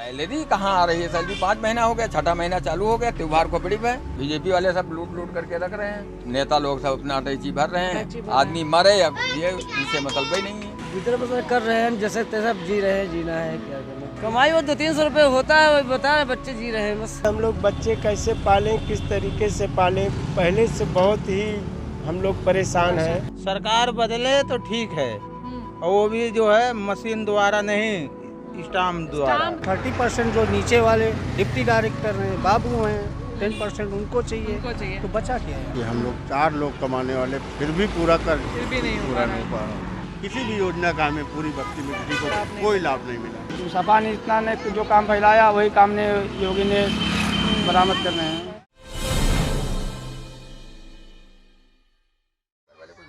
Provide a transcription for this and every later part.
Salary कहाँ आ रही है? सैलरी 5 महीना हो गया, 6ठा महीना चालू हो गया, त्योहार को पड़ी है। बीजेपी वाले सब लूट करके रख रहे हैं, नेता लोग सब अपना अटैची भर रहे हैं, आदमी मरे अब ये इनसे मतलब ही नहीं है। गुजर बसर कर रहे हैं, जैसे तैसे जी रहे हैं, जीना है क्या करना। कमाई वो 200-300 रुपए होता है, वही बता रहे बच्चे जी रहे हैं बस। हम लोग बच्चे कैसे पालें, किस तरीके से पालें, पहले से बहुत ही हम लोग परेशान हैं। सरकार बदले तो ठीक है, और वो भी जो है मशीन द्वारा नहीं, स्टाम्प द्वारा। 30% जो नीचे वाले डिप्टी डायरेक्टर हैं, बाबू हैं, 10% उनको चाहिए तो बचा क्या है? कि हम लोग 4 लोग कमाने वाले फिर भी पूरा नहीं हो पा रहा। किसी भी योजना का हमें पूरी बस्ती में किसी को कोई लाभ नहीं मिला। सपा ने इतना ने जो काम फैलाया वही काम ने योगी ने बरामद करने हैं।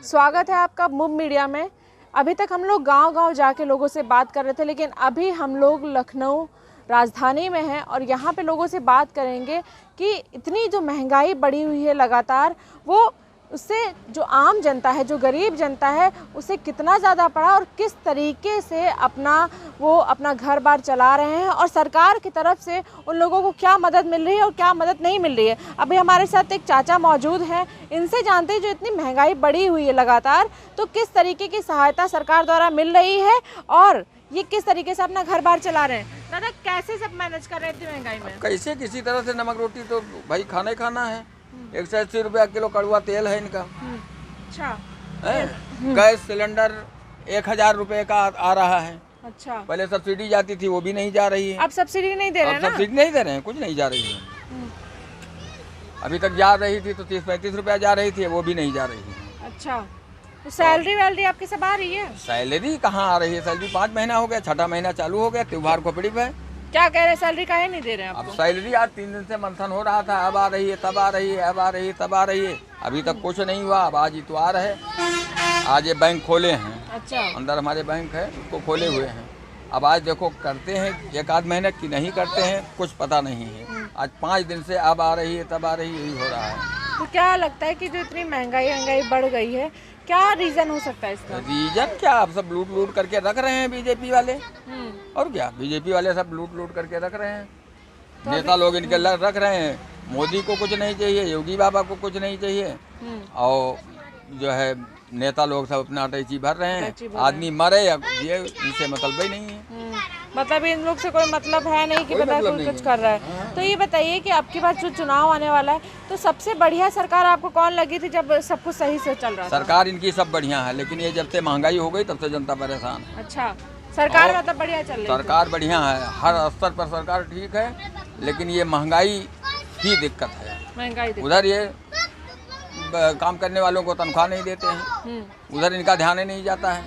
स्वागत है आपका मुब मीडिया में। अभी तक हम लोग गांव-गांव जाके लोगों से बात कर रहे थे, लेकिन अभी हम लोग लखनऊ राजधानी में हैं और यहाँ पे लोगों से बात करेंगे कि इतनी जो महंगाई बढ़ी हुई है लगातार, वो उससे जो आम जनता है, जो गरीब जनता है, उसे कितना ज़्यादा पड़ा और किस तरीके से अपना घर बार चला रहे हैं और सरकार की तरफ से उन लोगों को क्या मदद मिल रही है और क्या मदद नहीं मिल रही है। अभी हमारे साथ एक चाचा मौजूद हैं, इनसे जानते हैं जो इतनी महंगाई बढ़ी हुई है लगातार, तो किस तरीके की सहायता सरकार द्वारा मिल रही है और ये किस तरीके से अपना घर बार चला रहे हैं। दादा, कैसे सब मैनेज कर रहे थे महंगाई में? कैसे किसी तरह से नमक रोटी तो भाई खाना ही खाना है। 180 रुपया किलो कड़ुआ तेल है इनका। अच्छा। गैस सिलेंडर 1000 रुपए का आ रहा है। अच्छा। पहले सब्सिडी जाती थी, वो भी नहीं जा रही है। अब सब्सिडी नहीं दे रहे हैं ना? सब्सिडी नहीं दे रहे हैं, कुछ नहीं जा रही है। अभी तक जा रही थी तो 30-35 रुपया जा रही थी, वो भी नहीं जा रही है। अच्छा, तो सैलरी वैलरी आपके सब आ रही है? सैलरी कहाँ आ रही है? सैलरी 5 महीना हो गया, 6ठा महीना चालू हो गया, त्योहार को पड़ी है। क्या कह रहे हैं, सैलरी काहे नहीं दे रहे हैं अब आपको? सैलरी आज 3 दिन से मंथन हो रहा था, अब आ रही है, तब आ रही है, अब आ रही है, तब आ रही है, अभी तक कुछ नहीं हुआ। अब आज इतवार है, आज ये बैंक खोले हैं। अच्छा। अंदर हमारे बैंक है, उसको खोले हुए हैं। अब आज देखो करते हैं 1 आध महीने की नहीं करते हैं, कुछ पता नहीं है। आज 5 दिन से अब आ रही है, तब आ रही है, यही हो रहा है। तो क्या लगता है कि जो इतनी महंगाई बढ़ गई है, क्या रीजन हो सकता है इसका? रीजन क्या, अब सब लूट करके रख रहे हैं बीजेपी वाले। और क्या, बीजेपी वाले सब लूट करके रख रहे हैं। तो नेता लोग इनके रख रहे हैं। मोदी को कुछ नहीं चाहिए, योगी बाबा को कुछ नहीं चाहिए, और जो है नेता लोग सब अपना अटैची भर रहे हैं, आदमी मरे अब ये इनसे मतलब ही नहीं है। मतलब इन लोग से कोई मतलब है नहीं कि पता कोई कुछ कर रहा है। तो ये बताइए कि अब की बार जो चुनाव आने वाला है, तो सबसे बढ़िया सरकार आपको कौन लगी थी जब सब कुछ सही से चल रहा था? सरकार इनकी सब बढ़िया है, लेकिन ये जब से महंगाई हो गई तब से जनता परेशान है। अच्छा, सरकार मतलब बढ़िया चल रही है? सरकार बढ़िया है, हर स्तर पर सरकार ठीक है, लेकिन ये महंगाई ही दिक्कत है। महंगाई उधर ये काम करने वालों को तनख्वाह नहीं देते हैं, उधर इनका ध्यान ही नहीं जाता है।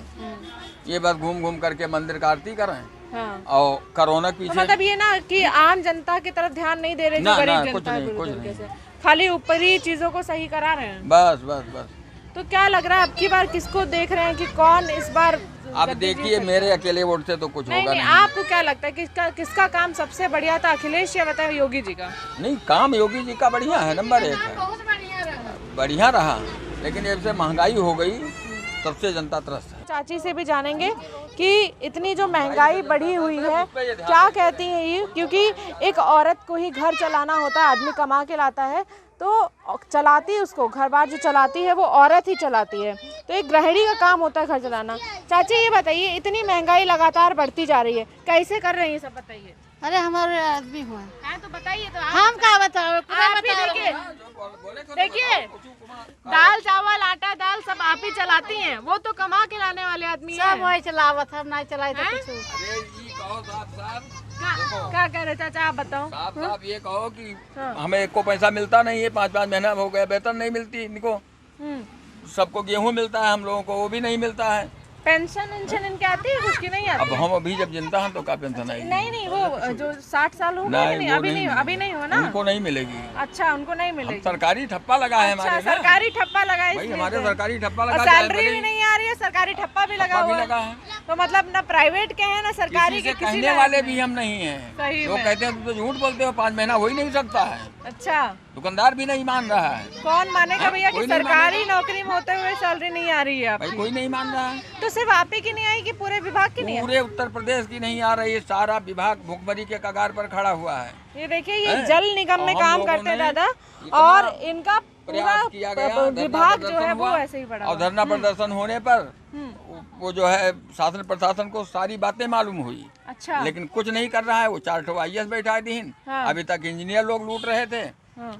ये बस घूम करके मंदिर का आरती कर रहे हैं। हाँ। और कोरोना के पीछे मतलब ये ना कि आम जनता की तरफ ध्यान नहीं दे रहे, जो गरीब जनता है, कुछ नहीं, खाली ऊपरी चीजों को सही करा रहे हैं। बस। तो क्या लग रहा है अब की बार किसको देख रहे हैं कि कौन इस बार? अब देखिए, मेरे अकेले वोट से तो कुछ होगा नहीं। आपको क्या लगता है कि किसका काम सबसे बढ़िया था, अखिलेश या बताए योगी जी का? नहीं, काम योगी जी का बढ़िया है, नंबर 1 है, बढ़िया रहा, लेकिन जब से महंगाई हो गई तब से जनता त्रस्त है। चाची से भी जानेंगे कि इतनी जो महंगाई बढ़ी हुई है, क्या कहती है ये, क्योंकि एक औरत को ही घर चलाना होता है, आदमी कमा के लाता है तो चलाती उसको घर बार जो चलाती है वो औरत ही चलाती है, तो एक गृहिणी का काम होता है घर चलाना। चाची ये बताइए, इतनी महंगाई लगातार बढ़ती जा रही है, कैसे कर रही है सब बताइए? अरे हमारे आदमी हुआ है तो बताइए। तो हम क्या बताओ? देखिए, दाल चावल आटा दाल सब आप ही चलाती हैं, वो तो कमा के लाने वाले आदमी हैं। सब वही चलावत, हम नहीं चलाए तो कुछ। क्या कह रहे चाचा, आप बताओ। साहब ये कहो कि हमें एक को पैसा मिलता नहीं है, 5-5 महीना हो गया, वेतन नहीं मिलती इनको। सबको गेहूं मिलता है, हम लोगों को वो भी नहीं मिलता है। पेंशन इनके आती है, कुछ की नहीं आती? अब हम अभी जब जिंदा हैं तो क्या पेंशन आएगी? नहीं, वो जो 60 साल हो गए, अभी नहीं हो ना, उनको नहीं मिलेगी। अच्छा, उनको नहीं मिलेगी। सरकारी ठप्पा लगा है हमारे। सरकारी ठप्पा लगा, हमारे सरकारी ठप्पा लगा, सैलरी भी नहीं नहीं आ रही है, सरकारी ठप्पा भी लगा हुआ लगा है। है। तो मतलब ना प्राइवेट के हैं ना सरकारी किसी के, से किसी कहने वाले भी हम नहीं हैं। सही लोग में। कहते हैं तुम तो झूठ बोलते हो, 5 महीना हो ही नहीं सकता है। अच्छा, दुकानदार भी नहीं मान रहा है। कौन मानेगा भैया कि कोई नहीं सरकारी नौकरी में होते हुए सैलरी नहीं आ रही है भाई आपकी? कोई नहीं मान रहा है। तो सिर्फ आप ही की नहीं आई कि पूरे विभाग की नहीं आई? पूरे उत्तर प्रदेश की नहीं आ रही है, सारा विभाग भुखमरी के कगार पर खड़ा हुआ है। ये देखिए, ये हैं? जल निगम में हम काम लोगों करते हैं ने दादा, इतना और इनका पूरा प्रयास किया गया, धरना विभाग जो प्रदर्शन है वो हुआ, ऐसे ही पड़ा और हुआ है। धरना प्रदर्शन होने पर वो जो है शासन प्रशासन को सारी बातें मालूम हुई, अच्छा, लेकिन कुछ नहीं कर रहा है। वो 4 IAS बैठा दीन, हाँ। अभी तक इंजीनियर लोग लूट रहे थे। हाँ,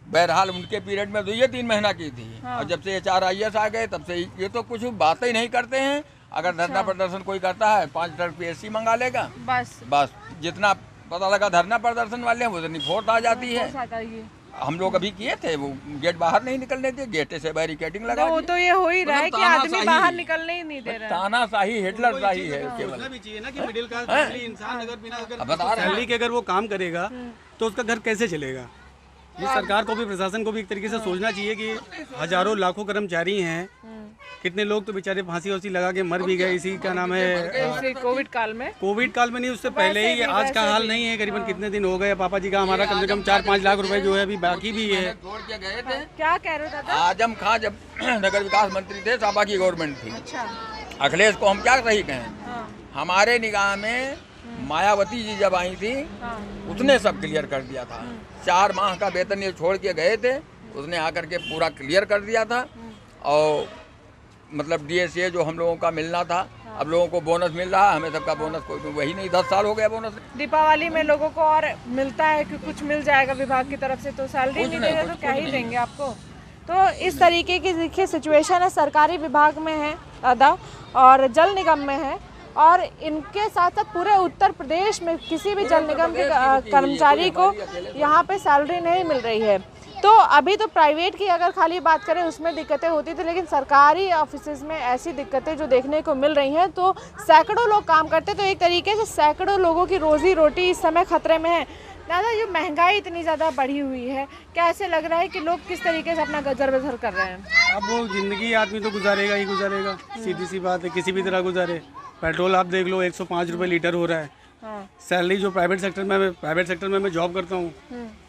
बहरहाल उनके पीरियड में तो ये 3 महीना की थी, हाँ। और जब से ये 4 IAS आ गए तब से ये तो कुछ बातें ही नहीं करते हैं। अगर धरना प्रदर्शन कोई करता है 5 ट्रक PSC मंगा लेगा, बस जितना पता लगा धरना प्रदर्शन वाले हैं वो उतनी फोर्स आ जाती है। हम लोग अभी किए थे, वो गेट बाहर नहीं निकलने दिए, गेट से बैरिकेडिंग लगा वो दी। तो ये हो ही रहा है कि तानाशाही। आदमी बाहर निकलने ही नहीं दे रहा है। तानाशाही, हिटलर शाही है केवल। भी चाहिए ना कि मिडिल क्लास फैमिली इंसान अगर बिना अब बता रहे हैं। सैलरी के अगर वो काम करेगा तो उसका घर कैसे चलेगा? ये सरकार को भी, प्रशासन को भी एक तरीके से सोचना चाहिए कि हजारों लाखों कर्मचारी हैं, कितने लोग तो बेचारे फांसी वांसी लगा के मर भी गए। इसी का नाम है कोविड काल में, कोविड काल में नहीं, उससे पहले ही। आज का हाल नहीं है, करीबन कितने दिन हो गए पापा जी का, हमारा कम से कम 4-5 लाख रुपए जो है अभी बाकी भी है। छोड़ के गए थे। क्या कह रहे हो दादा? आजम खां जब नगर विकास मंत्री थे, सापा की गवर्नमेंट थी। अच्छा, अखिलेश को हम क्या सही कहें, हाँ, हमारे निगाह में मायावती जी जब आई थी हाँ, उसने सब क्लियर कर दिया था। 4 माह का वेतन ये छोड़ के गए थे, उसने आकर के पूरा क्लियर कर दिया था। और मतलब DSA जो हम लोगों का मिलना था, अब लोगों को बोनस मिल रहा है, हमें सबका बोनस कोई वही नहीं, 10 साल हो गया बोनस। दीपावली में लोगों को और मिलता है कि कुछ मिल जाएगा विभाग की तरफ से, तो सैलरी नहीं देगा तो क्या ही देंगे आपको? तो इस तरीके की देखिए सिचुएशन है, सरकारी विभाग में है दादा और जल निगम में है, और इनके साथ साथ पूरे उत्तर प्रदेश में किसी भी जल निगम के कर्मचारी को यहाँ पे सैलरी नहीं मिल रही है। तो अभी तो प्राइवेट की अगर खाली बात करें उसमें दिक्कतें होती थी, लेकिन सरकारी ऑफिसेज में ऐसी दिक्कतें जो देखने को मिल रही हैं, तो सैकड़ों लोग काम करते, तो एक तरीके से सैकड़ों लोगों की रोजी रोटी इस समय खतरे में है। दादा, ये महंगाई इतनी ज़्यादा बढ़ी हुई है, क्या ऐसे लग रहा है कि लोग किस तरीके से अपना गुजर बसर कर रहे हैं? अब वो जिंदगी आदमी तो गुजारेगा ही गुजारेगा, सीधी सी बात है, किसी भी तरह गुजारे। पेट्रोल आप देख लो 105 रुपये लीटर हो रहा है। हाँ, सैलरी जो प्राइवेट सेक्टर में मैं जॉब करता हूँ,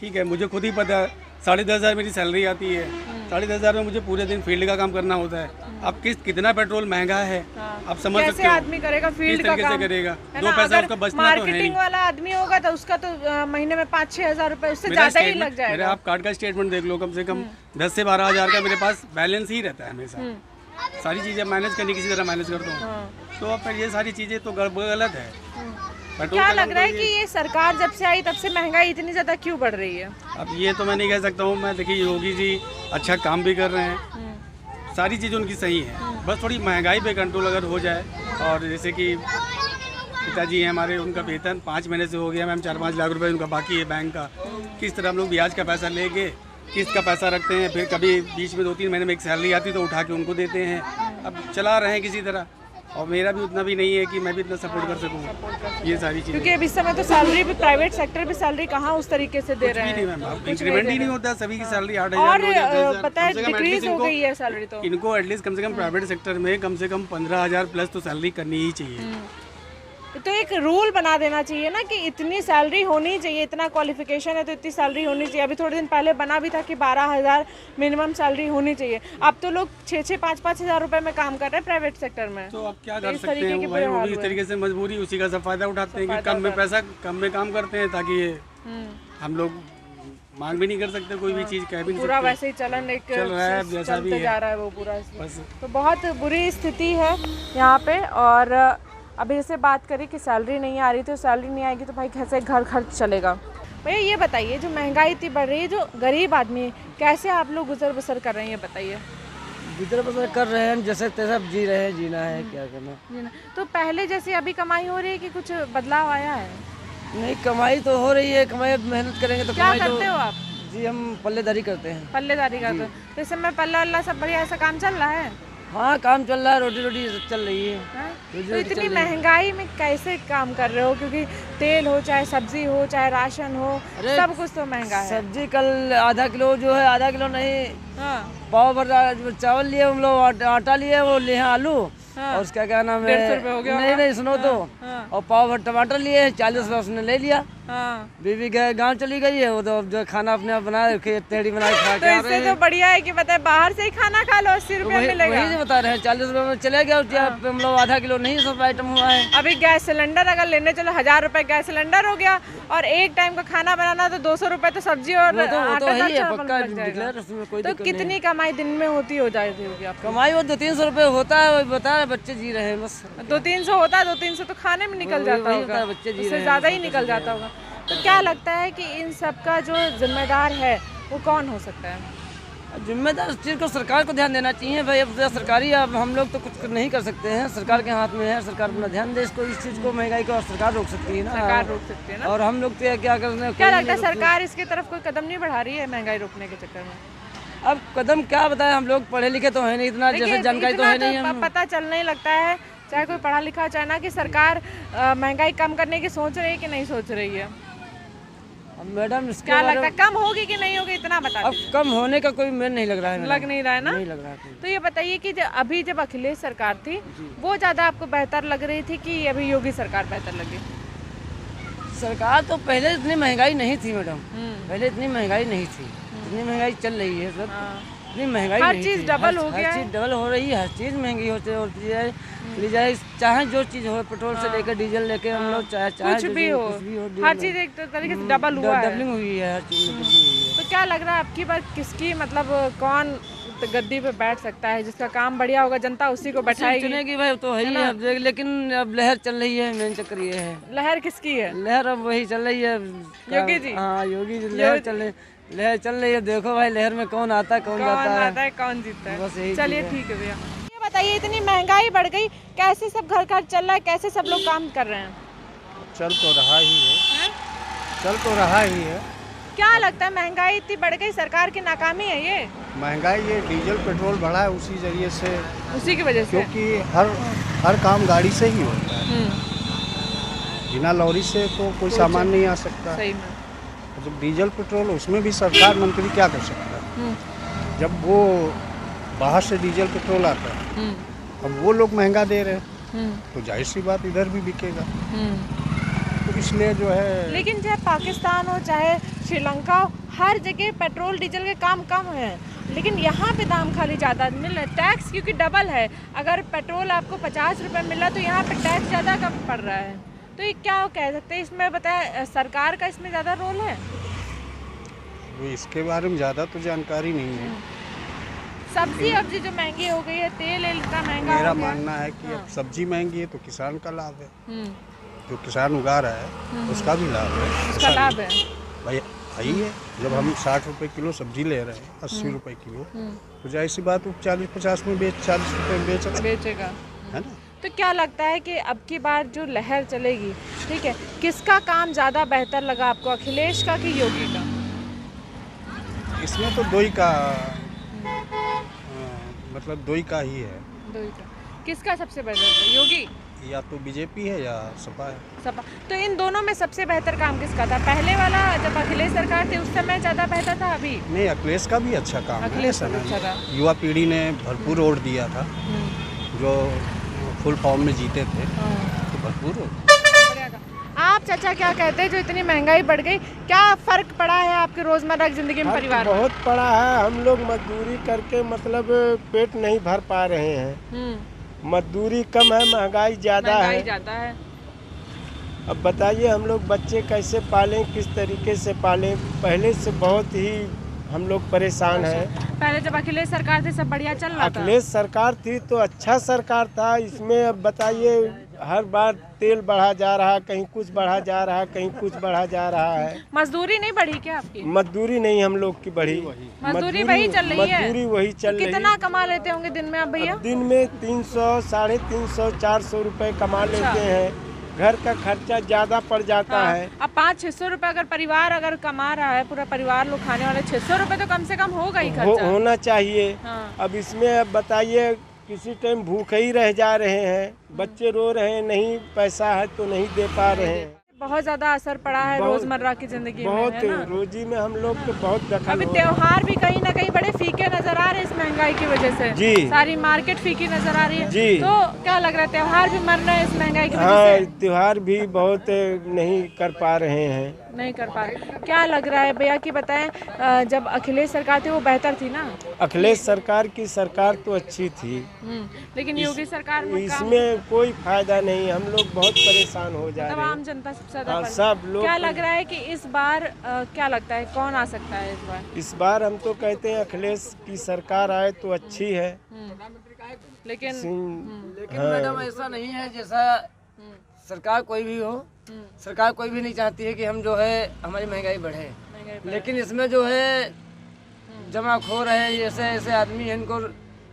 ठीक है, मुझे खुद ही पता है 10,500 मेरी सैलरी आती है। 10,500 में मुझे पूरे दिन फील्ड का काम करना होता है। अब कितना पेट्रोल महंगा है, आप समझ सकते कैसे हो आदमी करेगा फील्ड किस का तरीके काम? से करेगा? है 2 ना? पैसा अगर उसका बचना तो है नहीं। मार्केटिंग वाला आदमी होगा तो उसका तो महीने में 5-6 हज़ार रुपए, उससे मेरा ज्यादा ही स्टेटमेंट- लग जाएगा। मेरा आप कार्ड का स्टेटमेंट देख लो, कम से कम 10 से 12 हज़ार का मेरे पास बैलेंस ही रहता है हमेशा। सारी चीज़ें मैनेज करनी किसी तरह मैनेज करता हूँ। तो अब फिर ये सारी चीज़ें तो गलत है। पेट्रोल क्या का लग दाम रहा है तो कि ये सरकार जब से आई तब से महंगाई इतनी ज्यादा क्यों बढ़ रही है? अब ये तो मैं नहीं कह सकता हूँ। मैं देखिए योगी जी अच्छा काम भी कर रहे हैं, सारी चीज़ें उनकी सही हैं, बस थोड़ी महंगाई पे कंट्रोल अगर हो जाए। और जैसे कि पिताजी हैं हमारे, उनका वेतन 5 महीने से हो गया मैम, 4-5 लाख रुपए उनका बाकी है बैंक का। किस तरह हम लोग ब्याज का पैसा लेके किस्त का पैसा रखते हैं, फिर कभी बीच में 2-3 महीने में एक सैलरी आती तो उठा के उनको देते हैं। अब चला रहे हैं किसी तरह, और मेरा भी उतना भी नहीं है कि मैं भी इतना सपोर्ट कर सकूँ ये सारी चीज़ें। क्योंकि अब इस समय तो सैलरी भी प्राइवेट सेक्टर भी सैलरी कहाँ उस तरीके से दे रहे नहीं हैं, मैम, इंक्रीमेंट ही नहीं होता, सभी की सैलरी 8,000 और 9,000 पता है डिक्रीज हो गई है सैलरी। तो इनको एटलीस्ट कम से कम प्राइवेट सेक्टर में कम से कम 15,000 प्लस तो सैलरी करनी ही चाहिए। तो एक रूल बना देना चाहिए ना कि इतनी सैलरी होनी चाहिए, इतना क्वालिफिकेशन है तो इतनी सैलरी होनी चाहिए। अभी थोड़े दिन पहले बना भी था कि 12,000 मिनिमम सैलरी होनी चाहिए। अब तो लोग 6-6, 5-5 हज़ार रुपए में काम कर रहे हैं प्राइवेट सेक्टर में। तो अब क्या कर सकते हैं भाई, वो भी इस तरीके से मजबूरी, उसी का सब फायदा उठाते हैं कि कम में पैसा कम में काम करते हैं, ताकि ये हम लोग मांग भी नहीं कर सकते, कोई भी चीज़ कह भी नहीं पूरा सकते। वैसे ही चलन एक चल रहा है, जैसा भी चलते है। जा रहा है वो पूरा। बस तो बहुत बुरी स्थिति है यहाँ पे। और अभी जैसे बात करें कि सैलरी नहीं आ रही, तो सैलरी नहीं आएगी तो भाई कैसे घर खर्च चलेगा? भैया ये बताइए, जो महंगाई इतनी बढ़ रही है, जो गरीब आदमी है, कैसे आप लोग गुजर बसर कर रहे हैं, ये बताइए। गुजर बसर कर रहे हैं, जैसे तैसे जी रहे हैं, जीना है, क्या करना। तो पहले जैसे अभी कमाई हो रही है कि कुछ बदलाव आया है? नहीं, कमाई तो हो रही है, कमाई मेहनत करेंगे तो क्या कमाई करते हो आप? जी हम पल्लेदारी करते हैं। पल्लेदारी करते हो? तो इस समय पल्ला वल्ला सब बढ़िया ऐसा काम चल रहा है? हाँ काम चल रहा है, रोटी रोटी चल रही है। हाँ? रोजी तो रोटी इतनी चल रही है। महंगाई में कैसे काम कर रहे हो, क्योंकि तेल हो चाहे सब्जी हो चाहे राशन हो, अरे सब कुछ तो महंगा है। सब्जी कल आधा किलो जो है, आधा किलो नहीं, हाँ पाव भर चावल लिए हम लोग, आटा लिए, वो लिए हैं आलू, हाँ। और उसका क्या नाम 150 रुपए हो है, गया नहीं होगा? नहीं सुनो तो, हाँ। और पाव भर टमाटर लिए 40 रुपये उसने ले लिया। हाँ। बीवी गए गांव चली गई है, वो तो अब जो खाना अपने आप बना रखे, तेड़ी बना के खा तो के आ इससे रहे तो हैं। बढ़िया है कि बताए बाहर से ही खाना खा लो, 80 रुपए मिलेगा। वही बता रहे हैं, 40 रुपये में चले गया, हम लोग आधा किलो नहीं सब आइटम हुआ है। अभी गैस सिलेंडर अगर लेने चलो 1000 रुपए गैस सिलेंडर हो गया, और एक टाइम का खाना बनाना तो 200 रुपए तो सब्जी और वो तो आटा है ही है, चावल पक्का लग जाएगा। डिक्लेयर, उसमें कोई तो दिक्कत नहीं है। कितनी कमाई दिन में होती हो जाती होगी आपको? कमाई वो 200-300 रुपये होता है, वही बता रहे बच्चे जी रहे हैं बस। 200-300 होता है, 200-300 तो खाने में निकल वही- जाता वही होगा, होता है, बच्चे जी उससे रहे हैं, ज्यादा ही बस निकल बच्चे जी जाता होगा। तो क्या लगता है कि इन सब का जो जिम्मेदार है वो कौन हो सकता है? जिम्मेदार इस चीज़ को सरकार को ध्यान देना चाहिए भाई। अब सरकारी, अब हम लोग तो कुछ नहीं कर सकते हैं, सरकार के हाथ में है, सरकार अपना ध्यान दे इसको, इस चीज़ को, महंगाई को, और सरकार रोक सकती है ना। सरकार रोक सकती है ना। और हम लोग तो क्या करने, क्या लगता है सरकार इसकी तरफ कोई कदम नहीं बढ़ा रही है महंगाई रोकने के चक्कर में? अब कदम क्या बताएं, हम लोग पढ़े लिखे तो है नहीं, इतना जैसे देखिए, जानकारी तो इतना है नहीं हम। पता चलने ही लगता है, चाहे कोई पढ़ा लिखा चाहे ना, कि सरकार महंगाई कम करने की सोच रही है कि नहीं सोच रही है। अब मैडम इसके क्या बारे लगता है कम होगी कि नहीं होगी, इतना बता अब दीजिए। कम होने का कोई मेन नहीं लग रहा है मैडम। लग नहीं रहा है ना? नहीं लग रहा है कोई। तो ये बताइए कि अभी जब अखिलेश सरकार थी वो ज्यादा आपको बेहतर लग रही थी कि अभी योगी सरकार बेहतर लगी? सरकार तो पहले इतनी महंगाई नहीं थी मैडम, पहले इतनी महंगाई नहीं थी, इतनी महंगाई चल रही है सब, इतनी महंगाई हर नहीं चीज़ थी। डबल हो गया हर है। चीज़ डबल हो रही है, हर चीज़ महंगी होती है, ली जाए चाहे जो चीज़ हो, पेट्रोल से लेकर डीजल लेके हम लोग चाहे कुछ जो भी चीज़- हो, कुछ भी हो, हर चीज एक तरीके से डबल हुआ है। डबलिंग हुई है, हर चीज़ में डबलिंग हुई है। तो क्या लग रहा है आपकी बार किसकी, मतलब कौन गद्दी पे बैठ सकता है, जिसका काम बढ़िया होगा, जनता उसी को बैठाएगी? चुनेगी भाई, तो है ही है अब लेकिन अब लहर चल रही है, मेन चक्कर ये है। लहर किसकी है? लहर अब वही चल रही है, योगी जी? हाँ योगी जी, लहर चल रही है। देखो भाई लहर में कौन आता है, कौन कौन जाता है। आता है, कौन जीतता है? बस यही चलिए चीज़ है। ठीक है भैया। ये बताइए इतनी महंगाई बढ़ गई, कैसे सब घर घर चल रहा है, कैसे सब लोग काम कर रहे हैं? चल तो रहा ही है, हैं? चल तो रहा ही है। क्या लगता है महंगाई इतनी बढ़ गई, सरकार की नाकामी है ये? महंगाई ये डीजल पेट्रोल बढ़ा है उसी जरिए से, उसी की वजह से? क्योंकि हर काम गाड़ी से ही होता है, बिना लॉरी से तो कोई सामान नहीं आ सकता। सही में। जब डीजल पेट्रोल, उसमें भी सरकार मंत्री क्या कर सकता है? जब वो बाहर से डीजल पेट्रोल आता है, अब वो लोग महंगा दे रहे हैं, तो जाहिर सी बात इधर भी बिकेगा। तो इसलिए जो है, लेकिन चाहे पाकिस्तान हो चाहे श्रीलंका हो, हर जगह पेट्रोल डीजल के काम कम हैं, लेकिन यहाँ पे दाम खाली ज़्यादा मिल रहा है। टैक्स क्योंकि डबल है, अगर पेट्रोल आपको 50 रुपये मिल रहा है तो यहाँ पे टैक्स ज़्यादा कम पड़ रहा है। तो ये क्या कह सकते हैं, इसमें बताया सरकार का इसमें ज़्यादा रोल है? वो इसके बारे में ज़्यादा तो जानकारी नहीं है। सब्जी अब्जी जो महंगी हो गई है, तेल इतना महंगा मेरा हो गया। मानना है कि अब सब्जी महंगी है तो किसान का लाभ है, हम्म, जो किसान उगा रहा है उसका भी लाभ है। उसका लाभ है। भाई सही है, जब हम 60 रुपए किलो सब्जी ले रहे हैं, 80 रुपए किलो, तो जाहिर सी बात, 40-50 में 40 रुपए में बेच रहे हैं, बेचेगा। है ना। तो क्या लगता है कि अब की बार जो लहर चलेगी, ठीक है, किसका काम ज़्यादा बेहतर लगा आपको, अखिलेश का कि योगी का? इसमें तो दो ही का मतलब दो ही का ही है, दो ही का। किसका सबसे बेहतर था, योगी या तो बीजेपी है या सपा है। सपा? तो इन दोनों में सबसे बेहतर काम किसका था? पहले वाला जब अखिलेश सरकार थी उस समय ज़्यादा बेहतर था, अभी? नहीं, अखिलेश का भी अच्छा काम है, अखिलेश ऐसा का भी नहीं अच्छा है। युवा पीढ़ी ने भरपूर वोट दिया था, जो फुल फॉर्म में जीते थे, तो भरपूर वोट। बढ़िया का। आप चाचा क्या कहते हैं, जो इतनी महंगाई बढ़ गई, क्या फ़र्क पड़ा है आपके रोज़मर्रा की ज़िंदगी में, परिवार में? बहुत पड़ा है। हम लोग मजदूरी करके मतलब पेट नहीं भर पा रहे हैं, मजदूरी कम है, महंगाई ज़्यादा महंगाई है। ज़्यादा है। अब बताइए हम लोग बच्चे कैसे पालें, किस तरीके से पालें? पहले से बहुत ही हम लोग परेशान हैं। पहले जब अखिलेश सरकार थी सब बढ़िया चल रहा था। अखिलेश सरकार थी तो अच्छा सरकार था। इसमें अब बताइए हर बार तेल बढ़ा जा रहा है, कहीं कुछ बढ़ा जा रहा है, कहीं कुछ बढ़ा जा रहा है। मजदूरी नहीं बढ़ी क्या आपकी? मजदूरी नहीं हम लोग की बढ़ी, मजदूरी वही चल रही है? मजदूरी वही चल रही है। कितना कमा लेते होंगे दिन में आप भैया? दिन में 300, 350, 400 रुपए कमा लेते हैं। घर का खर्चा ज्यादा पड़ जाता है। अब 500-600 रुपए अगर परिवार अगर कमा रहा है, पूरा परिवार लोग खाने वाले, 600 रुपए तो कम से कम होगा ही खर्चा। होना चाहिए। हाँ। अब इसमें अब बताइए किसी टाइम भूखे ही रह जा रहे हैं, बच्चे रो रहे हैं, नहीं पैसा है तो नहीं दे पा रहे हैं। बहुत ज्यादा असर पड़ा है रोजमर्रा की जिंदगी में, बहुत है ना? रोजी में हम लोग को बहुत दखल अभी हो रहा है। त्योहार भी कहीं ना कहीं बड़े फीके नजर आ रहे हैं इस महंगाई की वजह से। जी। सारी मार्केट फीकी नजर आ रही है। जी। तो क्या लग रहा है, त्योहार भी मर रहे हैं इस महंगाई की वजह हाँ, से? त्योहार भी बहुत नहीं कर पा रहे हैं। नहीं कर पा रहे। क्या लग रहा है भैया कि बताएं, जब अखिलेश सरकार थी वो बेहतर थी ना? अखिलेश सरकार की सरकार तो अच्छी थी, लेकिन योगी सरकार में इसमें कोई फायदा नहीं, हम लोग बहुत परेशान हो जा रहे हैं। आम जनता सबसे ज्यादा सब लोग। क्या लग रहा है कि इस बार क्या लगता है कौन आ सकता है इस बार? इस बार हम तो कहते हैं अखिलेश की सरकार आए तो अच्छी है। लेकिन मैडम ऐसा नहीं है, जैसा सरकार कोई भी हो, सरकार कोई भी नहीं चाहती है कि हम जो है हमारी महंगाई बढ़े, लेकिन इसमें जो है जमाखोर है, जैसे ऐसे आदमी हैं, इनको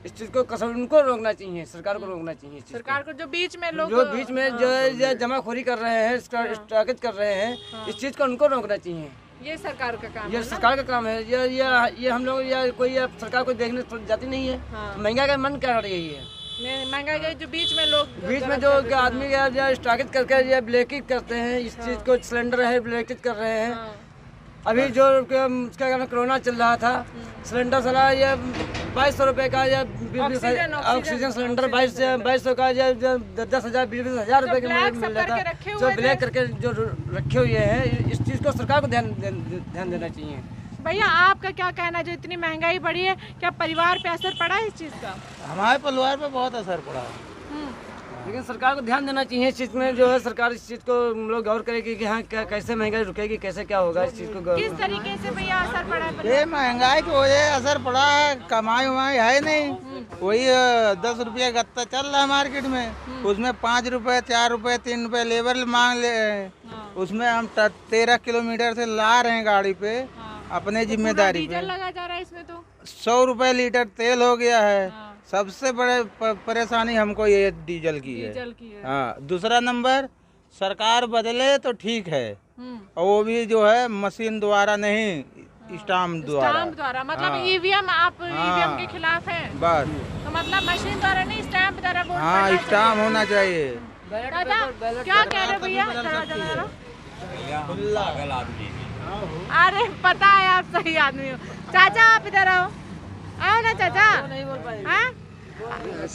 इस चीज़ को कसर उनको रोकना चाहिए, सरकार को रोकना चाहिए। सरकार को जो बीच में लोग जो बीच में जो है जमाखोरी कर रहे हैं, स्टॉकेज कर रहे हैं, इस चीज़ को उनको रोकना चाहिए। ये सरकार का काम ये है सरकार का काम है। ये हम लोग या कोई सरकार को देखने जाती नहीं है। महंगाई का मन क्या रही है, महंगाई का जो बीच में लोग बीच में जो आदमी स्टॉकेज करके ये ब्लैकेज करते हैं, इस चीज़ को सिलेंडर है ब्लैकेज कर रहे हैं। अभी जो उसका कोरोना चल रहा था, सिलेंडर चला ये 2200 रुपये का, या ऑक्सीजन सिलेंडर 2200 का, या 10,000 20,000 रुपये का मिल रहा था, जो ब्लैक करके जो रखे हुए हैं। इस चीज़ को सरकार को ध्यान देना चाहिए। भैया आपका क्या कहना है, जो इतनी महंगाई बढ़ी है, क्या परिवार पे असर पड़ा है इस चीज़ का? हमारे परिवार पे बहुत असर पड़ा है, लेकिन सरकार को ध्यान देना चाहिए इस चीज़ में। जो है सरकार इस चीज़ को लोग गौर करेगी कि हाँ क्या कैसे महंगाई रुकेगी, कैसे क्या होगा, इस चीज़ को किस तरीके से भैया असर पड़ा है? ये महंगाई की वजह से असर पड़ा है। कमाई वमाई है नहीं, वही 10 रुपये गत्ता चल रहा है मार्केट में, उसमें 5 रुपये 4 रुपये 3 रुपये लेबर मांग ले रहे हैं। उसमें हम 13 किलोमीटर से ला रहे हैं गाड़ी पे, अपने जिम्मेदारी पे। लगा जा रहा है इसमें तो 100 रुपये लीटर तेल हो गया है। सबसे बड़े परेशानी हमको ये डीजल की है। हाँ, दूसरा नंबर सरकार बदले तो ठीक है, और वो भी जो है मशीन द्वारा नहीं, स्टाम्प द्वारा। मतलब ईवीएम, आप ईवीएम के खिलाफ हैं? बस, तो मतलब मशीन द्वारा नहीं, स्टैम्प द्वारा वोट हाँ पड़ना स्टाम्प होना चाहिए। क्या कह रहे हो भैया? अरे पता है आप सही आदमी हो। चाचा आप इधर आओ ना चाचा।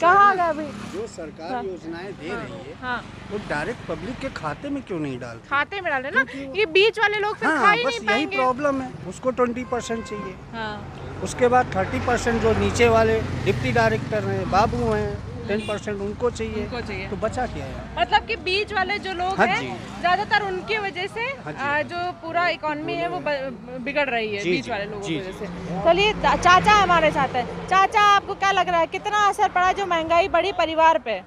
कहाँ गए अभी? जो सरकार योजनाएं दे रही है वो डायरेक्ट पब्लिक के खाते में क्यों नहीं डालती? खाते में डाले ना, ये बीच वाले लोग फिर खा ही नहीं यही पाएंगे। प्रॉब्लम है। उसको 20% चाहिए, उसके बाद 30% जो नीचे वाले डिप्टी डायरेक्टर हैं, बाबू हैं, 10% उनको चाहिए। तो बचा क्या है? मतलब कि बीच वाले जो लोग हैं, ज्यादातर उनकी वजह से जो पूरा इकोनॉमी है वो बिगड़ रही है, बीच वाले लोगों की वजह से। चलिए चाचा हमारे साथ है। चाचा आपको क्या लग रहा है, कितना असर पड़ा जो महंगाई बढ़ी परिवार पे?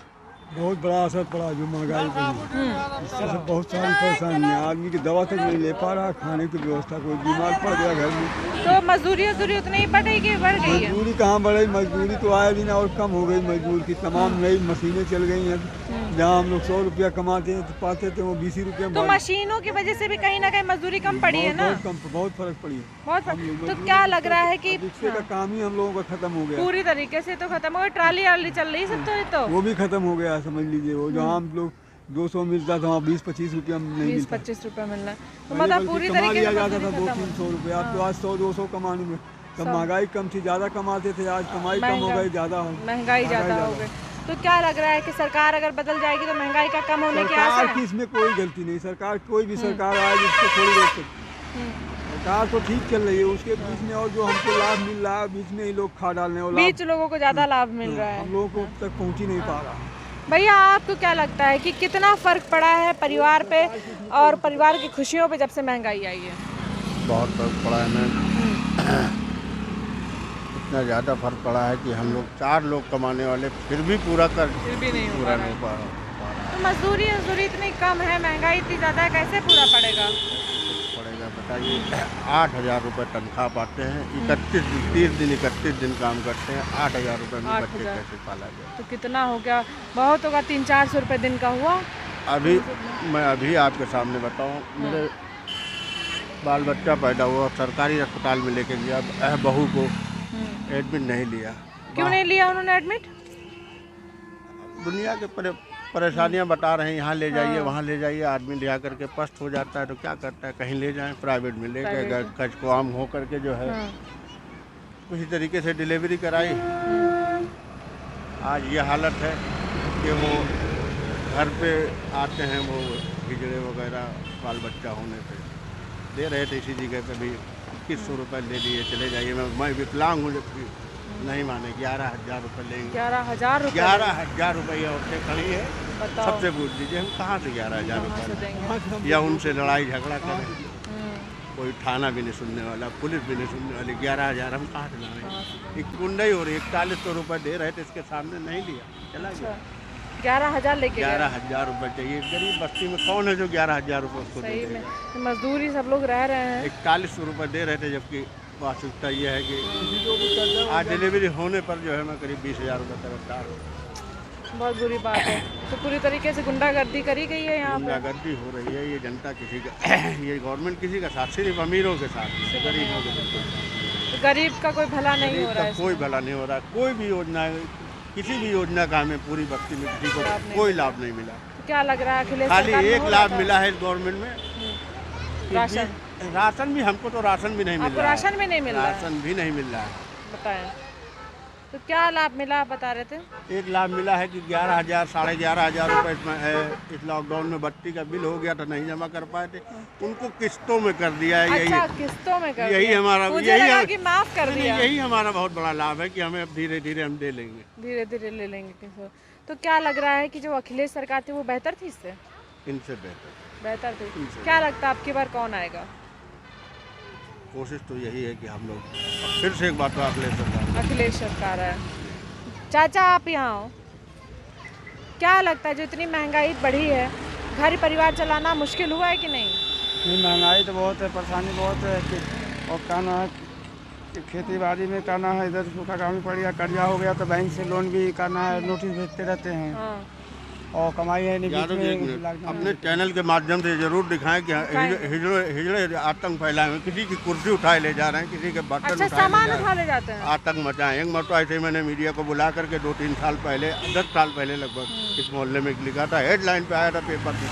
बहुत बड़ा असर पड़ा जो महंगाई बढ़ी, इससे बहुत सारी परेशानी है। आदमी की दवा तक नहीं ले पा रहा, खाने की व्यवस्था, कोई बीमार पड़ गया घर में तो मजदूरी उतनी ही बढ़ेगी, बढ़ गई है? मजदूरी कहाँ बढ़ी, मजदूरी तो आया दिन और कम हो गई। मजदूर की तमाम नई मशीनें चल गई हैं, जहाँ हम लोग 100 रुपया कमाते हैं तो पाते थे वो 20 रुपया। तो मशीनों की वजह से भी कहीं ना कहीं मजदूरी कम पड़ी है ना? बहुत फर्क पड़ी है, बहुत फर्क। तो क्या लग रहा है कि रिक्शे का काम ही हम लोगों का खत्म हो गया, पूरी तरीके से तो खत्म हो गया। ट्राली वाली चल रही सब तो वो भी खत्म हो गया समझ लीजिए। वो जो हम लोग 200 मिलता था वहाँ 20-25 रुपया नहीं मिलता, 20-25 रुपया मिल रहा है। तो मतलब पूरी तरीके से जाता था 200-300 रुपये। अब तो आज 100-200 कमाने में, तब महंगाई कम थी, ज़्यादा कमाते थे, आज कमाई कम हो गई, ज़्यादा महंगाई ज़्यादा हो गई। तो क्या लग रहा है कि सरकार अगर बदल जाएगी तो महंगाई का कम होने की आस है? इसमें कोई गलती नहीं, सरकार कोई भी सरकार आए जिसको थोड़ी रोक सकती। सरकार तो ठीक चल रही है, उसके बीच में और जो हमको लाभ मिल रहा है बीच में ही लोग खा डालने और बीच लोगों को ज्यादा लाभ मिल रहा है, हम लोगों को तक पहुँच ही नहीं पा रहा। भैया आपको क्या लगता है कि कितना फर्क पड़ा है परिवार पे और परिवार की खुशियों पे जब से महंगाई आई है? बहुत फर्क पड़ा है मैम, इतना ज़्यादा फर्क पड़ा है कि हम लोग 4 लोग कमाने वाले फिर भी पूरा नहीं पा रहा। तो मजदूरी इतनी कम है, महंगाई इतनी ज़्यादा है, कैसे पूरा पड़ेगा? बताइए, 8,000 रुपये तनख्वाह पाते हैं, 31 दिन काम करते हैं, 8,000 रुपये में बच्चे कैसे पाला जाए? तो कितना हो गया? बहुत होगा, 300-400 रुपये दिन का हुआ। मैं अभी आपके सामने बताऊं, मेरे बाल बच्चा पैदा हुआ, सरकारी अस्पताल में लेके गया, बहू को एडमिट नहीं लिया। क्यों नहीं लिया उन्होंने एडमिट? दुनिया के परेशानियां बता रहे हैं, यहाँ ले जाइए वहाँ ले जाइए, आदमी ले आकर के पस्त हो जाता है तो क्या करता है, कहीं ले जाएं प्राइवेट में ले गए, कच को आम हो करके जो है किसी तरीके से डिलीवरी कराई। आज ये हालत है कि वो घर पे आते हैं, वो हिजड़े वगैरह बाल बच्चा होने पे दे रहे थे इसी जगह पे भी 2100 रुपये ले लिए चले जाइए। मैं विकलांग हूँ, जबकि नहीं माने 11,000 रुपये लेंगे। 11,000 रुपये? 11,000 रुपये औरतें खड़ी है, सबसे पूछ लीजिए हम कहाँ से 11,000 रुपये, या उनसे लड़ाई झगड़ा करें, कोई थाना भी नहीं सुनने वाला, पुलिस भी नहीं सुनने वाली, 11,000 हम कहाँ से लाएं। एक गुंडाई हो रही, 4100 रुपये दे रहे थे, इसके सामने नहीं लिया, चला गया। 11,000 लेके 11,000 रुपये चाहिए। गरीब बस्ती में कौन है जो 11,000 रुपये उसको दे देगा? मजदूरी सब लोग रह रहे हैं। 4100 रुपये दे रहे थे, जबकि वास्तविकता ये है कि आज डिलीवरी होने पर जो है मैं करीब 20,000 रुपये तरफदार हूँ। बहुत बुरी बात है। तो पूरी तरीके से गुंडागर्दी करी गई है यहाँ पे। गुंडागर्दी हो रही है, ये जनता किसी का ये गवर्नमेंट किसी का साथ, सिर्फ अमीरों के साथ, गरीबों के साथ। तो गरीब का कोई भला नहीं हो रहा है? कोई भला नहीं हो रहा। कोई भी योजना, किसी भी योजना का हमें पूरी बस्ती में किसी को कोई लाभ नहीं मिला। तो क्या लग रहा है अखिलेश खाली सरकार में एक लाभ मिला है गवर्नमेंट में, राशन भी, हमको तो राशन भी नहीं मिल रहा है। राशन भी नहीं मिल रहा है? राशन भी नहीं मिल रहा है। बताएं तो क्या लाभ मिला, बता रहे थे? एक लाभ मिला है कि 11,000 साढ़े 11,000 रुपये इसमें है। इस लॉकडाउन में बत्ती का बिल हो गया था, नहीं जमा कर पाए थे, उनको किस्तों में कर दिया है। अच्छा, किस्तों में कर यही दिया। हमारा, मुझे लगा कि माफ कर दिया। यही हमारा बहुत बड़ा लाभ है कि हमें अब धीरे धीरे हम दे लेंगे, धीरे धीरे ले लेंगे किस्तों। तो क्या लग रहा है कि जो अखिलेश सरकार थी वो बेहतर थी इससे? इनसे बेहतर थी। क्या लगता है आपकी बार कौन आएगा? कोशिश तो यही है कि हम लोग फिर से एक बात तो अखिलेश सरकार है। चाचा आप यहाँ हो, क्या लगता है जो इतनी महंगाई बढ़ी है, घर परिवार चलाना मुश्किल हुआ है कि नहीं? नहीं, महंगाई तो बहुत है, परेशानी बहुत है और करना है, खेती बाड़ी में करना है, इधर सूखा काम पड़ गया, कर्जा हो गया तो बैंक से लोन भी करना है, नोटिस भेजते रहते हैं। हाँ। और कमाई है नहीं। अपने चैनल के माध्यम से जरूर दिखाएं कि हिजड़े आतंक फैलाए हुए, किसी की कुर्सी उठाए ले जा रहे हैं, किसी के बर्तन सामान उठा ले जाते हैं, आतंक मचाए। एक मरतबा ऐसे मैंने मीडिया को बुला करके 2-3 साल पहले, 10 साल पहले लगभग, इस मोहल्ले में लिखा था, हेडलाइन पे आया था पेपर में,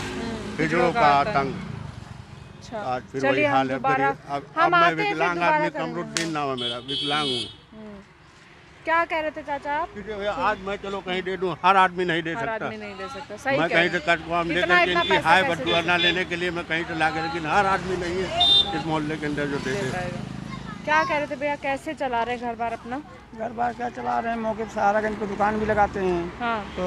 हिजड़ों का आतंक। आज फिर वही हाल है। अब मैं विकलांग आदमी, कमरुद्दीन नाम है मेरा, विकलांग हूँ। क्या कह रहे थे चाचा आप? आज मैं चलो कहीं दे दूं, हर आदमी नहीं दे सकता। आदमी नहीं दे सकता, सही मैं कहीं से कट काम लेकर इनकी हाय बटुआ लेने के लिए मैं कहीं से ला के, लेकिन हर आदमी नहीं है इस मोहल्ले के अंदर जो दे दे। क्या कह रहे थे भैया, कैसे चला रहे हैं घर बार अपना? घर बार क्या चला रहे हैं, मौके पर सहारागंज पे दुकान भी लगाते हैं। हाँ। तो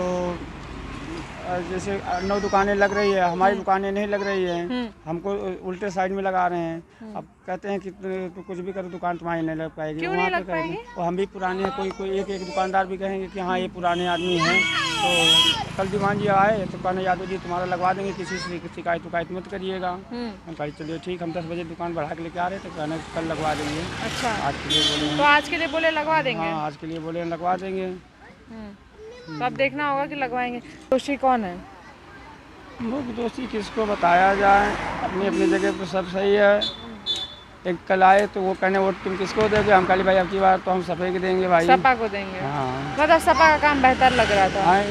जैसे 9 दुकानें लग रही है, हमारी दुकानें नहीं लग रही है, हमको उल्टे साइड में लगा रहे हैं। अब कहते हैं कि तो कुछ भी करो दुकान तुम्हारी नहीं लग पाएगी। क्यों नहीं लग पाएगी? और हम भी पुराने हैं, कोई एक दुकानदार भी कहेंगे कि हाँ ये पुराने आदमी हैं। तो कल दीवान जी आए तो कहना यादव जी तुम्हारा लगवा देंगे, किसी से शिकायत मत करिएगा। हम कहा चलिए ठीक, हम 10 बजे दुकान बढ़ा के लेके आ रहे थे, कहना कल लगवा देंगे। अच्छा, आज के लिए बोले? तो आज के लिए बोले लगवा देंगे? हाँ, आज के लिए बोले लगवा देंगे। तो अब देखना होगा कि लगवाएंगे। दोषी कौन है? मुख्य दोषी किसको बताया जाए, अपनी अपनी जगह तो सब सही है। एक कल आए तो वो कहने वोट तुम किसको दोगे, हम कल भाई अब की बार तो हम सपा को देंगे भाई। सपा को देंगे? हाँ। मतलब सपा का काम बेहतर लग रहा था? हाँ,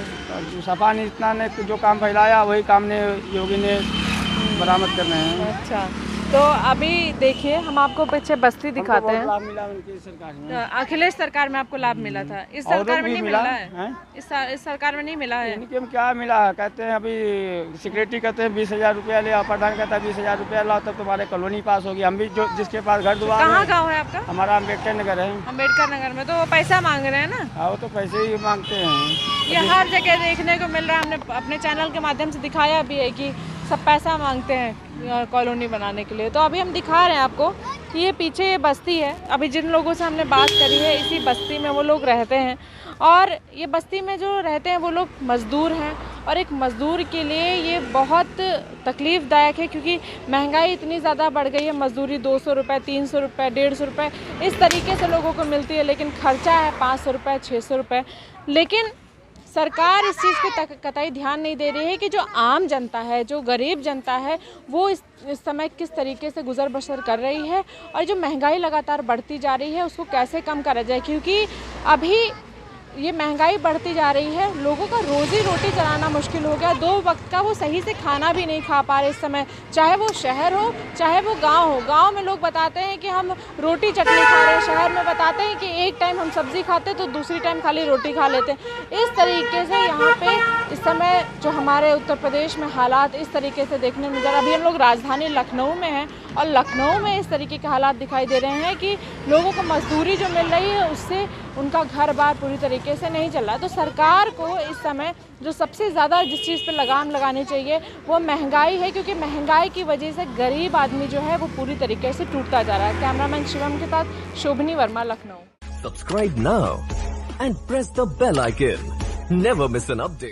सपा ने इतना ने जो काम फैलाया वही काम ने योगी ने बरामद करने हैं। अच्छा, तो अभी देखिए हम आपको पीछे बस्ती दिखाते हैं। लाभ मिला उनकी सरकार में, अखिलेश सरकार में आपको लाभ मिला था, इस सरकार में नहीं मिला है? इस सरकार में नहीं मिला है? इनके में क्या मिला है, कहते हैं अभी सेक्रेटरी कहते हैं 20,000 रुपया ले, प्रधान कहता है 20,000 रुपया लाओ तब तुम्हारे कॉलोनी पास होगी। हम भी जो जिसके पास घर दुआर। कहाँ गाँव है आपका? हमारा अम्बेडकर नगर है। अम्बेडकर नगर में तो वो पैसा मांग रहे हैं ना? हाँ, वो तो पैसे ही मांगते हैं। ये हर जगह देखने को मिल रहा है, हमने अपने चैनल के माध्यम से दिखाया भी है कि सब पैसा मांगते हैं कॉलोनी बनाने के लिए। तो अभी हम दिखा रहे हैं आपको कि ये पीछे ये बस्ती है। अभी जिन लोगों से हमने बात करी है, इसी बस्ती में वो लोग रहते हैं और ये बस्ती में जो रहते हैं वो लोग मज़दूर हैं और एक मज़दूर के लिए ये बहुत तकलीफ़दायक है क्योंकि महंगाई इतनी ज़्यादा बढ़ गई है। मज़दूरी 200 रुपये, 300 रुपये, 150 रुपये इस तरीके से लोगों को मिलती है, लेकिन खर्चा है 500 रुपये, 600 रुपये। लेकिन सरकार इस चीज़ पे कतई ध्यान नहीं दे रही है कि जो आम जनता है, जो गरीब जनता है, वो इस समय किस तरीके से गुजर बसर कर रही है और जो महंगाई लगातार बढ़ती जा रही है उसको कैसे कम करा जाए। क्योंकि अभी ये महंगाई बढ़ती जा रही है, लोगों का रोजी रोटी चलाना मुश्किल हो गया। 2 वक्त का वो सही से खाना भी नहीं खा पा रहे इस समय, चाहे वो शहर हो चाहे वो गांव हो। गांव में लोग बताते हैं कि हम रोटी चटनी खा रहे हैं, शहर में बताते हैं कि एक टाइम हम सब्जी खाते तो दूसरी टाइम खाली रोटी खा लेते हैं। इस तरीके से यहाँ पे इस समय जो हमारे उत्तर प्रदेश में हालात इस तरीके से देखने में, अभी हम लोग राजधानी लखनऊ में हैं और लखनऊ में इस तरीके के हालात दिखाई दे रहे हैं कि लोगों को मजदूरी जो मिल रही है उससे उनका घर बार पूरी तरीके से नहीं चल रहा। तो सरकार को इस समय जो सबसे ज़्यादा जिस चीज़ पे लगाम लगानी चाहिए वो महंगाई है, क्योंकि महंगाई की वजह से गरीब आदमी जो है वो पूरी तरीके से टूटता जा रहा है। कैमरामैन शिवम के साथ शोभनी Verma, Lucknow. Subscribe now and press the bell icon. Never miss an update.